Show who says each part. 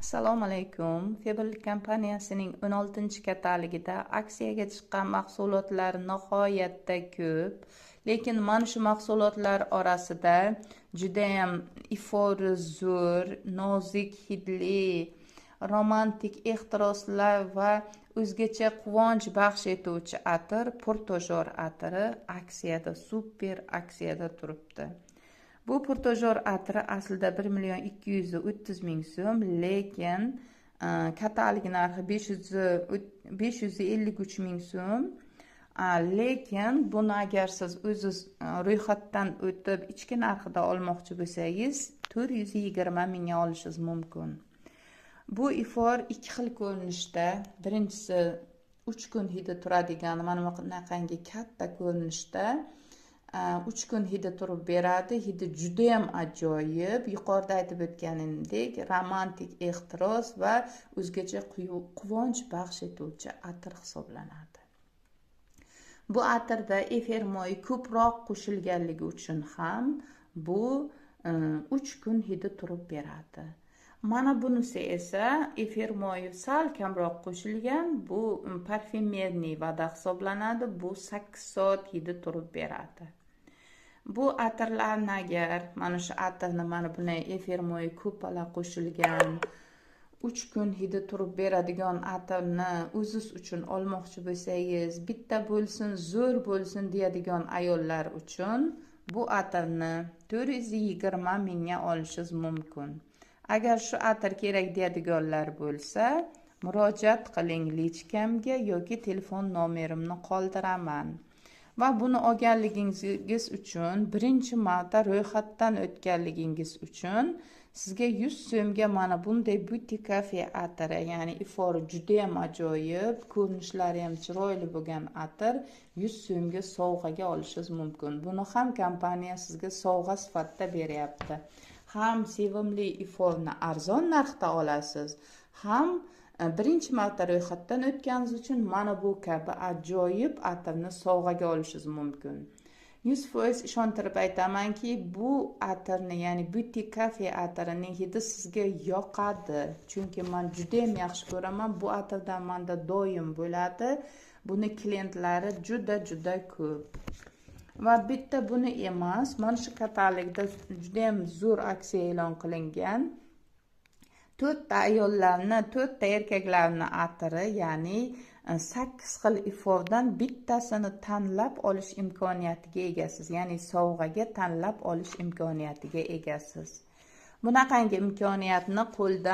Speaker 1: Assalomu alaykum. Febl kompaniyasining 16-kataligida aksiyaga chiqqan mahsulotlar nihoyatda ko'p. Lekin mana shu mahsulotlar orasida juda ham ifori zo'r, nozik hidli, romantik ehtiroslar va o'zgacha quvonch baxsh etuvchi atir, Purtojor atiri aksiyada, super aksiyada turibdi. Bu Purtojor atiri aslida 1.230.000 so'm, lekin katalog narxi 553.000 so'm. Lekin buni agar siz o'zingiz ro'yxatdan o'tib ichki narxida olmoqchi bo'lsangiz 420 mingga olishingiz mumkin. Bu ifor ikki xil ko'rinishda. Birinchisi 3 kun hidi turadigan mana bunaqangi katta ko'rinishda 3 kun hidi turib beradi. Hidi juda ham ajoyib. Yuqorida aytib o'tganimdek, romantik ehtiros va o'zgacha quvonch baxsh etuvchi atir hisoblanadi. Bu atirda efer moyi ko'proq qo'shilganligi uchun ham bu 3 kun hidi turib beradi. Mana bunisi esa efer moyi sal kamroq qo'shilgan, bu parfumerniy vada hisoblanadi. Bu 8 soat hidi turib beradi. Bu atirlarni agar mana shu atirni mana bunday efer moyi ko'pala qo'shilgan 3 kun hidi turib beradigan atirni o'zingiz uchun olmoqchi bo'lsangiz, bitta bo'lsin, zo'r bo'lsin deyadigan ayollar uchun bu atirni 420 mingga olishingiz mumkin. Agar shu atir kerak deyadiganlar bo'lsa, murojaat qiling lichkamga yoki telefon nomerimni qoldiraman. Va buni olganligingiz uchun, birinchi marta ro'yxatdan o'tganligingiz uchun sizga 100 so'mga mana bunday Beauty Cafe atiri, ya'ni ifori juda ham ajoyib, ko'rinishlari ham chiroyli bo'lgan atir 100 so'mga sovg'aga olishingiz mumkin. Buni ham kompaniya sizga sovg'a sifatida beryapti. Ham sevimli iforni arzon narxda olasiz, ham birinchi marta ro'yxatdan o'tganingiz uchun mana bu kabi ajoyib atirni sovg'aga olishingiz mumkin. 100% ishontirib aytamanki, bu atirni, ya'ni Beauty Cafe atirining hidi sizga yoqadi. Chunki men juda ham yaxshi ko'raman. Bu atirdan menda doim bo'ladi. Buni klientlari juda ko'p. Va bitta buni emas, mana shu katalogda juda ham zo'r aksiya e'lon qilingan. 4 ta ayollarni, 4 ta erkaklarni atiri, ya'ni 8 xil ifordan bittasini tanlab olish imkoniyatiga egasiz. Ya'ni sovg'aga tanlab olish imkoniyatiga egasiz. Bunaqangi imkoniyatni qo'ldan